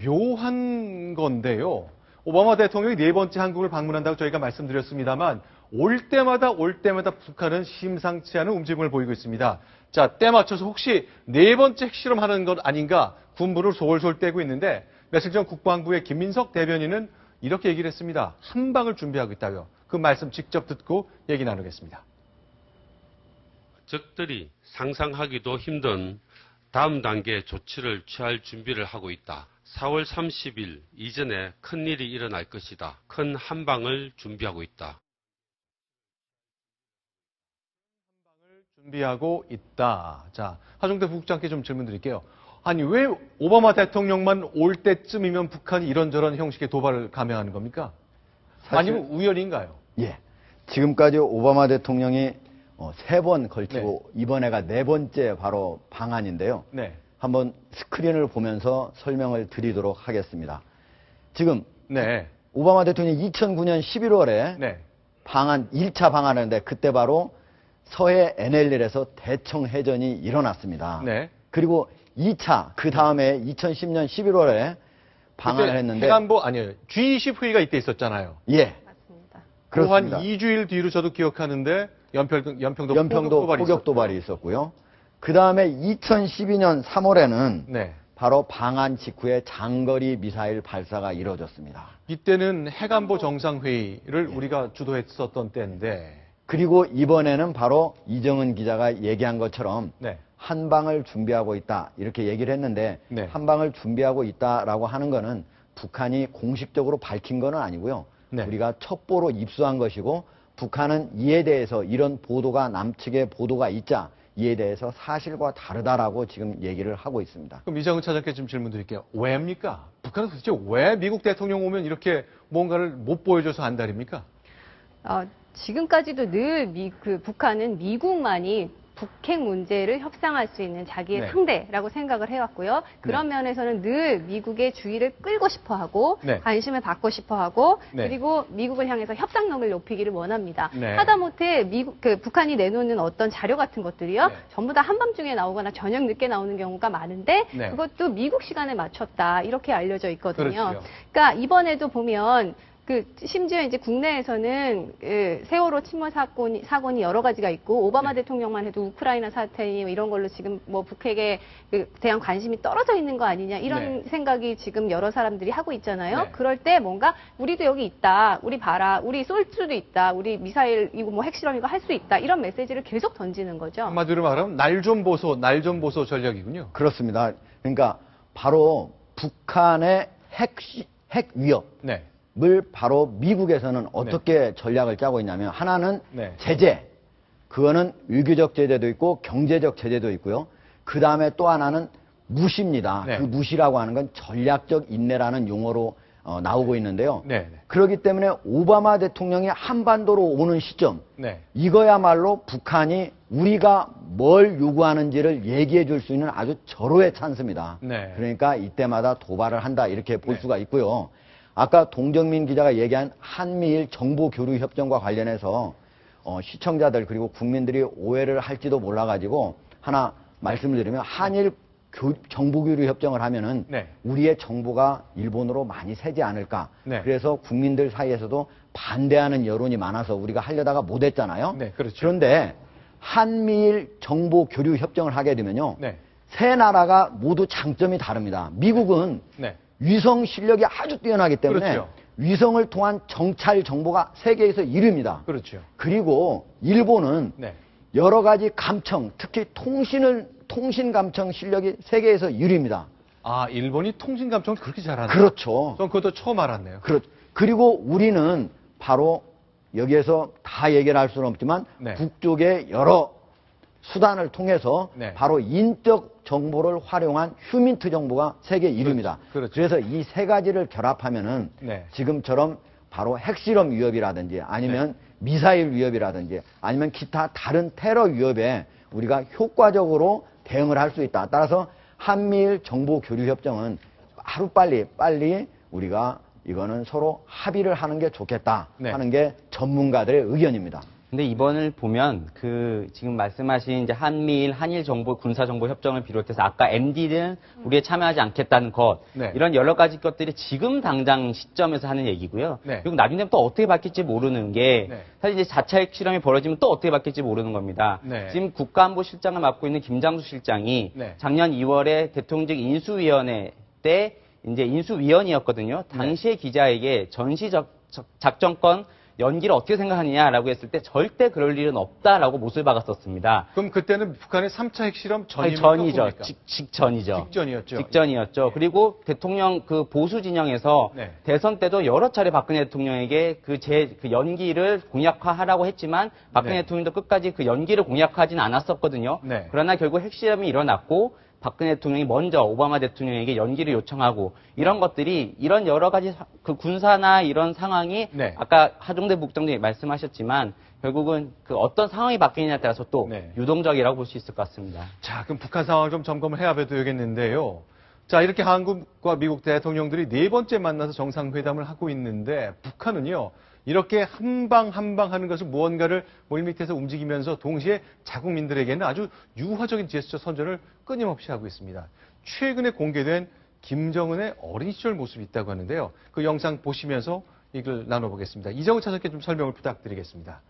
묘한 건데요. 오바마 대통령이 네 번째 한국을 방문한다고 저희가 말씀드렸습니다만 올 때마다 북한은 심상치 않은 움직임을 보이고 있습니다. 자, 때 맞춰서 혹시 네 번째 핵실험하는 것 아닌가 군부를 솔솔 떼고 있는데 며칠 전 국방부의 김민석 대변인은 이렇게 얘기를 했습니다. 한 방을 준비하고 있다고요. 그 말씀 직접 듣고 얘기 나누겠습니다. 적들이 상상하기도 힘든 다음 단계 조치를 취할 준비를 하고 있다. 4월 30일 이전에 큰일이 일어날 것이다. 큰 한방을 준비하고 있다. 한방을 준비하고 있다. 자, 하종대 부국장께 좀 질문 드릴게요. 아니, 왜 오바마 대통령만 올 때쯤이면 북한이 이런저런 형식의 도발을 감행하는 겁니까? 아니면 우연인가요? 예. 지금까지 오바마 대통령이 3번 걸치고 네. 이번에가 4번째 바로 방한인데요. 네. 한번 스크린을 보면서 설명을 드리도록 하겠습니다. 지금 네. 오바마 대통령이 2009년 11월에 네. 1차 방한하는데 그때 바로 서해 NLL에서 대청해전이 일어났습니다. 네. 그리고 2차, 그 다음에 2010년 11월에 방한을 했는데. 해관보, 아니요. G20 회의가 이때 있었잖아요. 예. 맞습니다. 그렇습니다. 한 2주일 뒤로 저도 기억하는데 연평도 포격 도발이 있었고요. 그 다음에 2012년 3월에는 네. 바로 방한 직후에 장거리 미사일 발사가 이루어졌습니다. 이때는 해관보 정상회의를 우리가 주도했었던 때인데. 그리고 이번에는 바로 이정은 기자가 얘기한 것처럼 네. 한방을 준비하고 있다 이렇게 얘기를 했는데 네. 한방을 준비하고 있다라고 하는 거는 북한이 공식적으로 밝힌 건 아니고요. 네. 우리가 첩보로 입수한 것이고 북한은 이에 대해서 이런 보도가 남측의 보도가 있자 이에 대해서 사실과 다르다라고 지금 얘기를 하고 있습니다. 그럼 이정은 차장께 좀 질문 드릴게요. 왜입니까? 북한은 도대체 왜 미국 대통령 오면 이렇게 뭔가를 못 보여줘서 안달입니까? 지금까지도 늘 북한은 미국만이 북핵 문제를 협상할 수 있는 자기의 네. 상대라고 생각을 해왔고요. 그런 면에서는 늘 미국의 주의를 끌고 싶어하고 네. 관심을 받고 싶어하고 네. 그리고 미국을 향해서 협상력을 높이기를 원합니다. 네. 하다못해 북한이 내놓는 어떤 자료 같은 것들이요. 네. 전부 다 한밤중에 나오거나 저녁 늦게 나오는 경우가 많은데 네. 그것도 미국 시간에 맞췄다 이렇게 알려져 있거든요. 그렇죠. 그러니까 이번에도 보면 심지어 이제 국내에서는 세월호 침몰 사건이 여러 가지가 있고 오바마 네. 대통령만 해도 우크라이나 사태 이런 걸로 지금 뭐 북핵에 대한 관심이 떨어져 있는 거 아니냐 이런 네. 생각이 지금 여러 사람들이 하고 있잖아요. 네. 그럴 때 뭔가 우리도 여기 있다, 우리 봐라, 우리 쏠 수도 있다, 우리 미사일 이거 뭐 핵실험 이거 할 수 있다 이런 메시지를 계속 던지는 거죠. 한마디로 말하면 날 좀 보소 전략이군요. 그렇습니다. 그러니까 바로 북한의 핵 위협. 네. 을 바로 미국에서는 어떻게 전략을 짜고 있냐면 하나는 네. 제재, 그거는 외교적 제재도 있고 경제적 제재도 있고요. 그 다음에 또 하나는 무시입니다. 네. 그 무시라고 하는 건 전략적 인내라는 용어로 나오고 있는데요. 네. 그렇기 때문에 오바마 대통령이 한반도로 오는 시점, 네. 이거야말로 북한이 우리가 뭘 요구하는지를 얘기해 줄 수 있는 아주 절호의 찬스입니다. 네. 그러니까 이때마다 도발을 한다 이렇게 볼 네. 수가 있고요. 아까 동정민 기자가 얘기한 한미일 정보교류협정과 관련해서 시청자들 그리고 국민들이 오해를 할지도 몰라가지고 하나 말씀을 드리면 한일 정보교류협정을 하면은 네. 우리의 정보가 일본으로 많이 새지 않을까. 네. 그래서 국민들 사이에서도 반대하는 여론이 많아서 우리가 하려다가 못했잖아요. 네, 그렇죠. 그런데 한미일 정보교류협정을 하게 되면요. 네. 세 나라가 모두 장점이 다릅니다. 미국은 네. 위성 실력이 아주 뛰어나기 때문에 그렇죠. 위성을 통한 정찰 정보가 세계에서 1위입니다. 그렇죠. 그리고 일본은 네. 여러 가지 감청, 특히 통신 감청 실력이 세계에서 1위입니다. 아, 일본이 통신 감청을 그렇게 잘하나요? 그렇죠. 전 그것도 처음 알았네요. 그리고 우리는 바로 여기에서 다 얘기를 할 수는 없지만 네. 북쪽의 여러 수단을 통해서 네. 바로 인적 정보를 활용한 휴민트 정보가 세계 1위입니다. 그렇죠. 그래서 이 세 가지를 결합하면은 네. 지금처럼 바로 핵실험 위협이라든지 아니면 미사일 위협이라든지 아니면 기타 다른 테러 위협에 우리가 효과적으로 대응을 할 수 있다. 따라서 한미일 정보 교류 협정은 하루빨리 우리가 이거는 서로 합의를 하는 게 좋겠다 네. 하는 게 전문가들의 의견입니다. 근데 이번을 보면 지금 말씀하신 이제 한미일 한일 정보 군사 정보 협정을 비롯해서 아까 MD는 우리에 참여하지 않겠다는 것 네. 이런 여러 가지 것들이 지금 당장 시점에서 하는 얘기고요. 네. 그리고 나중에 또 어떻게 바뀔지 모르는 게 네. 사실 이제 4차 핵실험이 벌어지면 또 어떻게 바뀔지 모르는 겁니다. 네. 지금 국가안보실장을 맡고 있는 김장수 실장이 네. 작년 2월에 대통령직 인수위원회 때 이제 인수위원이었거든요. 당시에 기자에게 전시 작전권 연기를 어떻게 생각하느냐라고 했을 때 절대 그럴 일은 없다라고 못을 박았었습니다. 그럼 그때는 북한의 3차 핵실험 아니, 전입니까? 전이죠. 뭡니까? 직전이죠. 직전이었죠. 직전이었죠. 그리고 대통령 보수 진영에서 네. 대선 때도 여러 차례 박근혜 대통령에게 그 연기를 공약화하라고 했지만 박근혜 네. 대통령도 끝까지 그 연기를 공약화하진 않았었거든요. 네. 그러나 결국 핵실험이 일어났고 박근혜 대통령이 먼저 오바마 대통령에게 연기를 요청하고 이런 것들이 이런 여러 가지 그 군사나 이런 상황이 네. 아까 하종대 북장관이 말씀하셨지만 결국은 그 어떤 상황이 바뀌느냐에 따라서 또 네. 유동적이라고 볼 수 있을 것 같습니다. 자, 그럼 북한 상황을 좀 점검을 해야 되겠는데요. 자, 이렇게 한국과 미국 대통령들이 네 번째 만나서 정상회담을 하고 있는데 북한은요. 이렇게 한 방 한 방 하는 것을 무언가를 물밑에서 움직이면서 동시에 자국민들에게는 아주 유화적인 제스처 선전을 끊임없이 하고 있습니다. 최근에 공개된 김정은의 어린 시절 모습이 있다고 하는데요. 그 영상 보시면서 이걸 나눠보겠습니다. 이정우 차장께 좀 설명을 부탁드리겠습니다.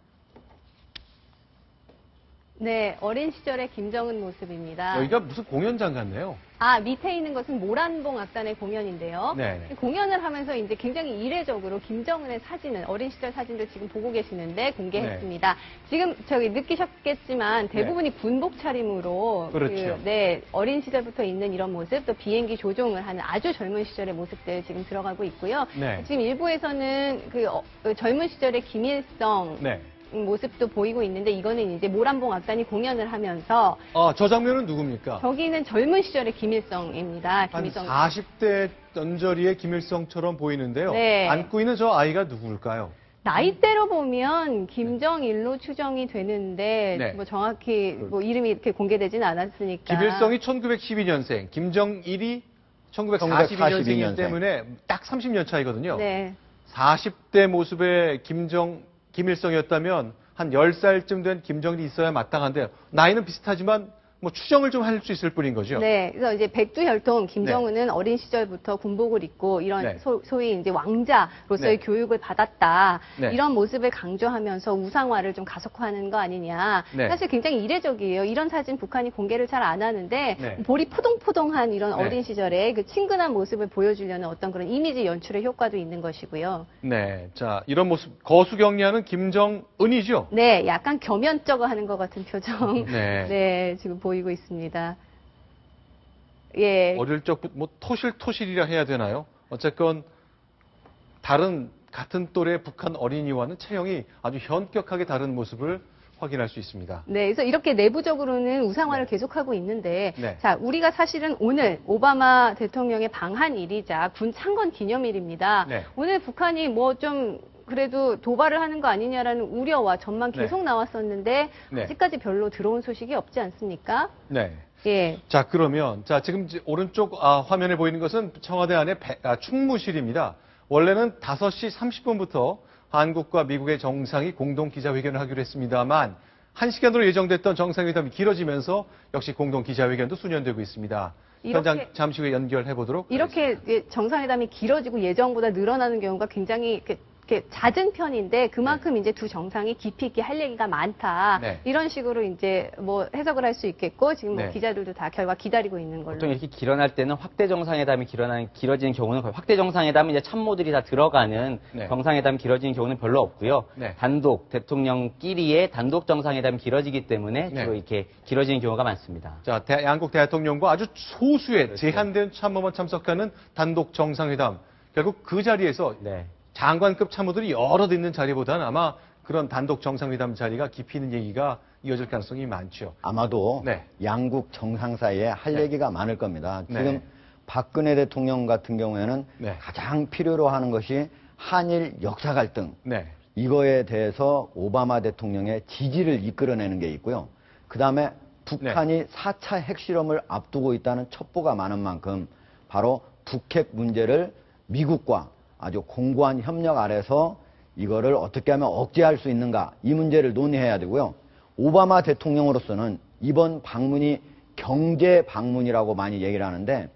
네, 어린 시절의 김정은 모습입니다. 여기가 무슨 공연장 같네요. 밑에 있는 것은 모란봉 악단의 공연인데요. 네. 공연을 하면서 이제 굉장히 이례적으로 김정은의 사진을, 어린 시절 사진들 지금 보고 계시는데 공개했습니다. 지금 느끼셨겠지만 대부분이 군복 차림으로 그렇죠. 어린 시절부터 있는 이런 모습, 또 비행기 조종을 하는 아주 젊은 시절의 모습들 지금 들어가고 있고요. 네. 지금 일부에서는 젊은 시절의 김일성 네. 모습도 보이고 있는데 이거는 이제 모란봉 악단이 공연을 하면서 저 장면은 누굽니까? 저기는 젊은 시절의 김일성입니다. 한 김일성 40대 연저리의 김일성처럼 보이는데요. 네. 안고 있는 저 아이가 누구일까요? 나이대로 보면 김정일로 추정이 되는데 네. 뭐 정확히 이름이 이렇게 공개되지는 않았으니까. 김일성이 1912년생, 김정일이 1942년생이기 때문에 딱 30년 차이거든요. 네. 40대 모습의 김일성이었다면 한 10살쯤 된 김정일이 있어야 마땅한데 나이는 비슷하지만 뭐 추정을 좀 할 수 있을 뿐인 거죠. 네, 그래서 이제 백두혈통 김정은은 어린 시절부터 군복을 입고 이런 네. 소위 이제 왕자로서의 네. 교육을 받았다 네. 이런 모습을 강조하면서 우상화를 좀 가속화하는 거 아니냐. 네. 사실 굉장히 이례적이에요. 이런 사진 북한이 공개를 잘 안 하는데 네. 볼이 포동포동한 이런 네. 어린 시절의 그 친근한 모습을 보여주려는 어떤 그런 이미지 연출의 효과도 있는 것이고요. 네, 자 이런 모습 거수경리하는 김정은이죠. 네, 약간 겸연쩍어 하는 것 같은 표정. 네. 네, 지금 보이고 있습니다. 예. 어릴 적부터 뭐 토실토실이라 해야 되나요? 어쨌건 같은 또래 북한 어린이와는 체형이 아주 현격하게 다른 모습을 확인할 수 있습니다. 네, 그래서 이렇게 내부적으로는 우상화를 네. 계속하고 있는데, 네. 자, 우리가 사실은 오늘 오바마 대통령의 방한일이자 군 창건 기념일입니다. 네. 오늘 북한이 뭐 좀 그래도 도발을 하는 거 아니냐라는 우려와 전망 네. 계속 나왔었는데 네. 아직까지 별로 들어온 소식이 없지 않습니까? 네. 예. 자, 그러면, 지금 오른쪽 화면에 보이는 것은 청와대 안의 충무실입니다. 원래는 5시 30분부터 한국과 미국의 정상이 공동 기자회견을 하기로 했습니다만, 1시간으로 예정됐던 정상회담이 길어지면서 역시 공동 기자회견도 수년되고 있습니다. 현장 잠시 후에 연결해 보도록 이렇게 정상회담이 길어지고 예정보다 늘어나는 경우가 굉장히 이렇게 잦은 편인데 그만큼 이제 두 정상이 깊이 있게 할 얘기가 많다. 네. 이런 식으로 이제 뭐 해석을 할 수 있겠고 지금 뭐 네. 기자들도 다 결과 기다리고 있는 걸로. 보통 이렇게 길어날 때는 확대 정상회담이 길어지는 경우는 거의 확대 정상회담은 이제 참모들이 다 들어가는 네. 정상회담이 길어지는 경우는 별로 없고요. 네. 단독 대통령끼리의 단독 정상회담이 길어지기 때문에 네. 주로 이렇게 길어지는 경우가 많습니다. 자, 양국 대통령과 아주 소수의 그렇죠. 제한된 참모만 참석하는 단독 정상회담. 결국 그 자리에서 네. 장관급 참모들이 여럿 있는 자리보다는 아마 그런 단독 정상회담 자리가 깊이 있는 얘기가 이어질 가능성이 많죠. 아마도 네. 양국 정상 사이에 할 네. 얘기가 많을 겁니다. 네. 지금 박근혜 대통령 같은 경우에는 네. 가장 필요로 하는 것이 한일 역사 갈등. 네. 이거에 대해서 오바마 대통령의 지지를 이끌어내는 게 있고요. 그다음에 북한이 4차 핵실험을 앞두고 있다는 첩보가 많은 만큼 바로 북핵 문제를 미국과 아주 공고한 협력 아래서 이거를 어떻게 하면 억제할 수 있는가 이 문제를 논의해야 되고요. 오바마 대통령으로서는 이번 방문이 경제 방문이라고 많이 얘기를 하는데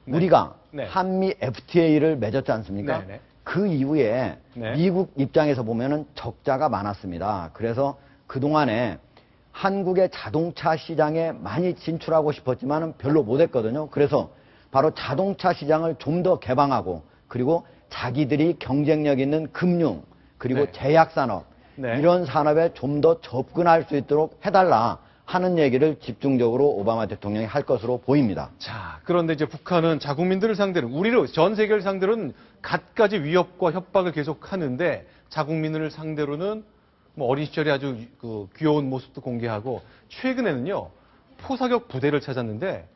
네. 우리가 네. 한미 FTA를 맺었지 않습니까? 네, 네. 그 이후에 네. 미국 입장에서 보면은 적자가 많았습니다. 그래서 그동안에 한국의 자동차 시장에 많이 진출하고 싶었지만은 별로 못했거든요. 그래서 바로 자동차 시장을 좀 더 개방하고 그리고 자기들이 경쟁력 있는 금융 그리고 네. 제약산업 네. 이런 산업에 좀 더 접근할 수 있도록 해달라 하는 얘기를 집중적으로 오바마 대통령이 할 것으로 보입니다. 자, 그런데 이제 북한은 자국민들을 상대로, 우리를, 전 세계를 상대로는 갖가지 위협과 협박을 계속 하는데, 자국민을 상대로는 뭐 어린 시절에 아주 귀여운 모습도 공개하고, 최근에는요, 포사격 부대를 찾았는데,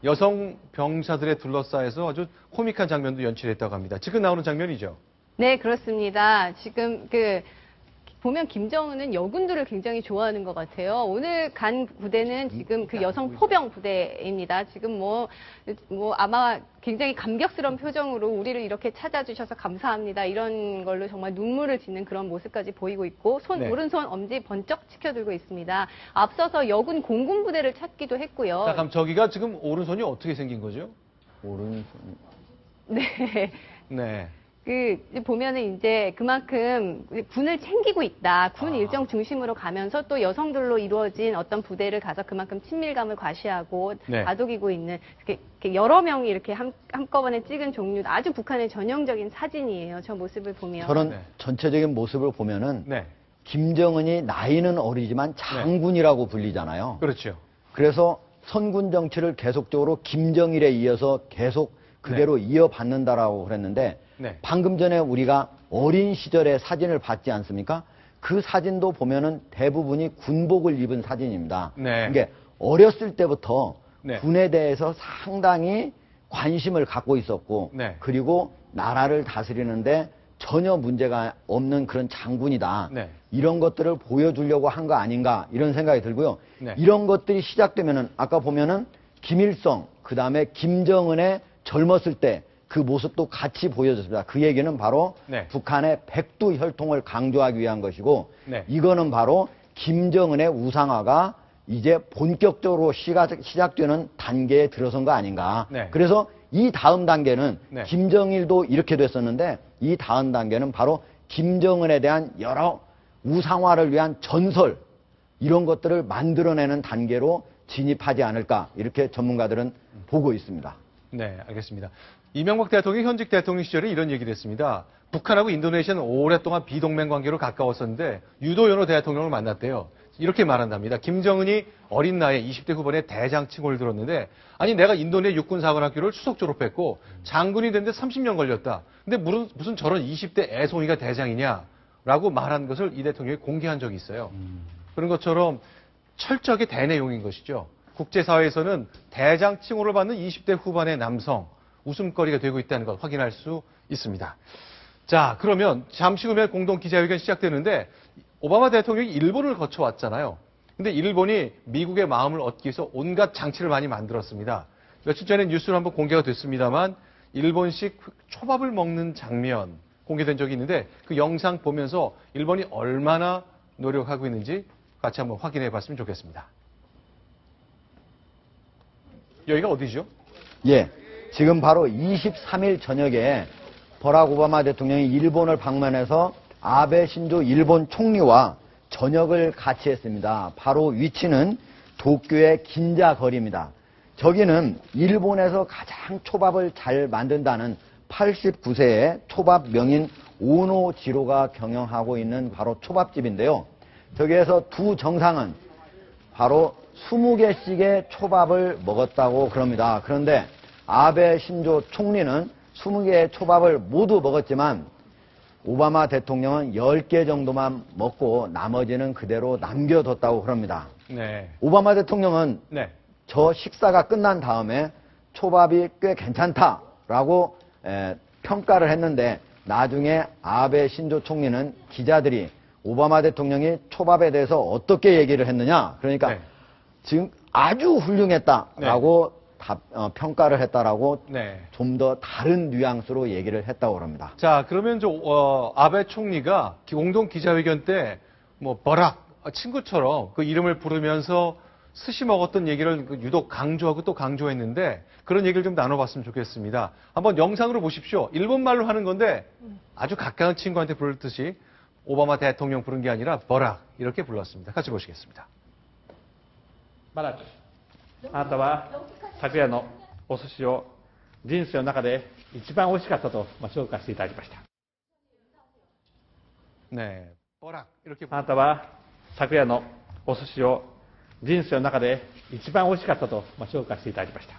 여성 병사들에 둘러싸여서 아주 코믹한 장면도 연출했다고 합니다. 지금 나오는 장면이죠. 네, 그렇습니다. 지금 보면 김정은은 여군들을 굉장히 좋아하는 것 같아요. 오늘 간 부대는 지금 그 여성 포병 부대입니다. 지금 뭐 아마 굉장히 감격스러운 표정으로 우리를 이렇게 찾아주셔서 감사합니다. 이런 걸로 정말 눈물을 짓는 그런 모습까지 보이고 있고, 네. 오른손 엄지 번쩍 치켜들고 있습니다. 앞서서 여군 공군 부대를 찾기도 했고요. 자, 그럼 저기가 지금 오른손이 어떻게 생긴 거죠? 오른손. 네. 네. 보면은 이제 그만큼 군을 챙기고 있다. 군 일정 중심으로 가면서 또 여성들로 이루어진 어떤 부대를 가서 그만큼 친밀감을 과시하고 네. 다독이고 있는 이렇게 여러 명이 이렇게 한꺼번에 찍은 종류 아주 북한의 전형적인 사진이에요. 저 모습을 보면. 저런 네. 전체적인 모습을 보면은 네. 김정은이 나이는 어리지만 장군이라고 불리잖아요. 그렇죠. 그래서 선군 정치를 계속적으로 김정일에 이어서 계속 그대로 이어받는다라고 그랬는데 네. 방금 전에 우리가 어린 시절의 사진을 봤지 않습니까? 그 사진도 보면은 대부분이 군복을 입은 사진입니다. 네. 이게 어렸을 때부터 네. 군에 대해서 상당히 관심을 갖고 있었고 네. 그리고 나라를 다스리는데 전혀 문제가 없는 그런 장군이다. 네. 이런 것들을 보여주려고 한 거 아닌가 이런 생각이 들고요. 네. 이런 것들이 시작되면은 아까 보면은 김일성 그다음에 김정은의 젊었을 때 그 모습도 같이 보여줬습니다. 그 얘기는 바로 네. 북한의 백두 혈통을 강조하기 위한 것이고 네. 이거는 바로 김정은의 우상화가 이제 본격적으로 시작되는 단계에 들어선 거 아닌가. 네. 그래서 이 다음 단계는 네. 김정일도 이렇게 됐었는데 이 다음 단계는 바로 김정은에 대한 여러 우상화를 위한 전설 이런 것들을 만들어내는 단계로 진입하지 않을까 이렇게 전문가들은 보고 있습니다. 네, 알겠습니다. 이명박 대통령이 현직 대통령 시절에 이런 얘기를 했습니다. 북한하고 인도네시아는 오랫동안 비동맹 관계로 가까웠었는데 유도연호 대통령을 만났대요. 이렇게 말한답니다. 김정은이 어린 나이에 20대 후반에 대장 칭호를 들었는데 아니 내가 인도네 육군사관학교를 수석 졸업했고 장군이 됐는데 30년 걸렸다. 근데 무슨 저런 20대 애송이가 대장이냐라고 말한 것을 이 대통령이 공개한 적이 있어요. 그런 것처럼 철저하게 대내용인 것이죠. 국제사회에서는 대장 칭호를 받는 20대 후반의 남성 웃음거리가 되고 있다는 걸 확인할 수 있습니다. 자, 그러면 잠시 후면 공동 기자회견 시작되는데 오바마 대통령이 일본을 거쳐왔잖아요. 근데 일본이 미국의 마음을 얻기 위해서 온갖 장치를 많이 만들었습니다. 며칠 전에 뉴스로 한번 공개가 됐습니다만 일본식 초밥을 먹는 장면 공개된 적이 있는데 그 영상 보면서 일본이 얼마나 노력하고 있는지 같이 한번 확인해 봤으면 좋겠습니다. 여기가 어디죠? 예. 지금 바로 23일 저녁에 버락 오바마 대통령이 일본을 방문해서 아베 신조 일본 총리와 저녁을 같이 했습니다. 바로 위치는 도쿄의 긴자 거리입니다. 저기는 일본에서 가장 초밥을 잘 만든다는 89세의 초밥 명인 오노지로가 경영하고 있는 바로 초밥집인데요. 저기에서 두 정상은 바로 20개씩의 초밥을 먹었다고 그럽니다. 그런데 아베 신조 총리는 20개의 초밥을 모두 먹었지만 오바마 대통령은 10개 정도만 먹고 나머지는 그대로 남겨뒀다고 그럽니다. 네. 오바마 대통령은 네. 저 식사가 끝난 다음에 초밥이 꽤 괜찮다라고 평가를 했는데 나중에 아베 신조 총리는 기자들이 오바마 대통령이 초밥에 대해서 어떻게 얘기를 했느냐 그러니까 네. 지금 아주 훌륭했다라고 평가를 했다라고 네. 좀 더 다른 뉘앙스로 얘기를 했다고 합니다. 자, 그러면 아베 총리가 공동 기자회견 때 뭐 버락 친구처럼 그 이름을 부르면서 스시 먹었던 얘기를 유독 강조하고 또 강조했는데 그런 얘기를 좀 나눠봤으면 좋겠습니다. 한번 영상으로 보십시오. 일본말로 하는 건데 아주 가까운 친구한테 부를 듯이 오바마 대통령 부른 게 아니라 버락 이렇게 불렀습니다. 같이 보시겠습니다. バラク、あなたは昨夜のお寿司を人生の中で一番美味しかったと評価していただきました。 네, 버락 이렇게 あなたは昨夜のお寿司を人生の中で一番美味しかったと評価していただきました。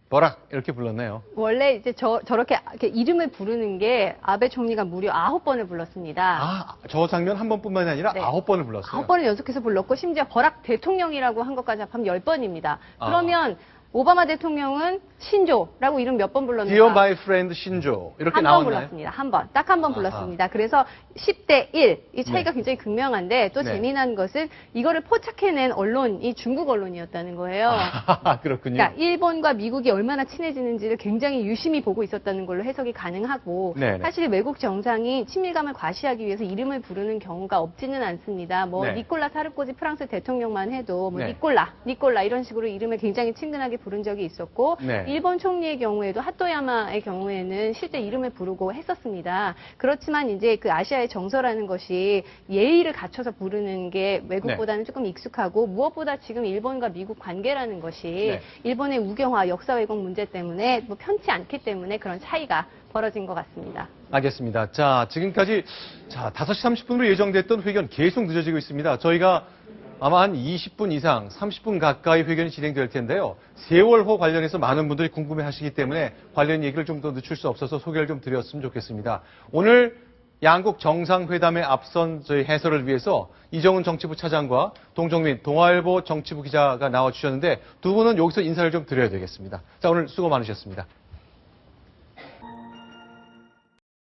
버락 이렇게 불렀네요. 원래 이제 저렇게 이렇게 이름을 부르는 게 아베 총리가 무려 9번을 불렀습니다. 아, 저 장면 한 번뿐만이 아니라 네. 9번을 불렀어요. 9번을 연속해서 불렀고 심지어 버락 대통령이라고 한 것까지 합하면 10번입니다. 아. 그러면 오바마 대통령은 신조라고 이름 몇 번 불렀는가? Dear my friend 신조 이렇게 한 번 나왔나요? 불렀습니다. 한 번. 딱 한 번 아하. 불렀습니다. 그래서 10대 1. 이 차이가 네. 굉장히 극명한데 또 네. 재미난 것은 이거를 포착해낸 언론이 중국 언론이었다는 거예요. 아, 그렇군요. 그러니까 일본과 미국이 얼마나 친해지는지를 굉장히 유심히 보고 있었다는 걸로 해석이 가능하고 네네. 사실 외국 정상이 친밀감을 과시하기 위해서 이름을 부르는 경우가 없지는 않습니다. 뭐 네. 니콜라 사르코지 프랑스 대통령만 해도 뭐 네. 니콜라 이런 식으로 이름을 굉장히 친근하게 부른 적이 있었고 네. 일본 총리의 경우에도 하토야마의 경우에는 실제 이름을 부르고 했었습니다. 그렇지만 이제 그 아시아의 정서라는 것이 예의를 갖춰서 부르는 게 외국보다는 조금 익숙하고 무엇보다 지금 일본과 미국 관계라는 것이 네. 일본의 우경화, 역사 왜곡 문제 때문에 뭐 편치 않기 때문에 그런 차이가 벌어진 것 같습니다. 알겠습니다. 자, 지금까지 5시 30분으로 예정됐던 회견 계속 늦어지고 있습니다. 저희가 아마 한 20분 이상, 30분 가까이 회견이 진행될 텐데요. 세월호 관련해서 많은 분들이 궁금해 하시기 때문에 관련 얘기를 좀 더 늦출 수 없어서 소개를 좀 드렸으면 좋겠습니다. 오늘 양국 정상회담에 앞선 저희 해설을 위해서 이정은 정치부 차장과 동정민 동아일보 정치부 기자가 나와주셨는데 두 분은 여기서 인사를 좀 드려야 되겠습니다. 자, 오늘 수고 많으셨습니다.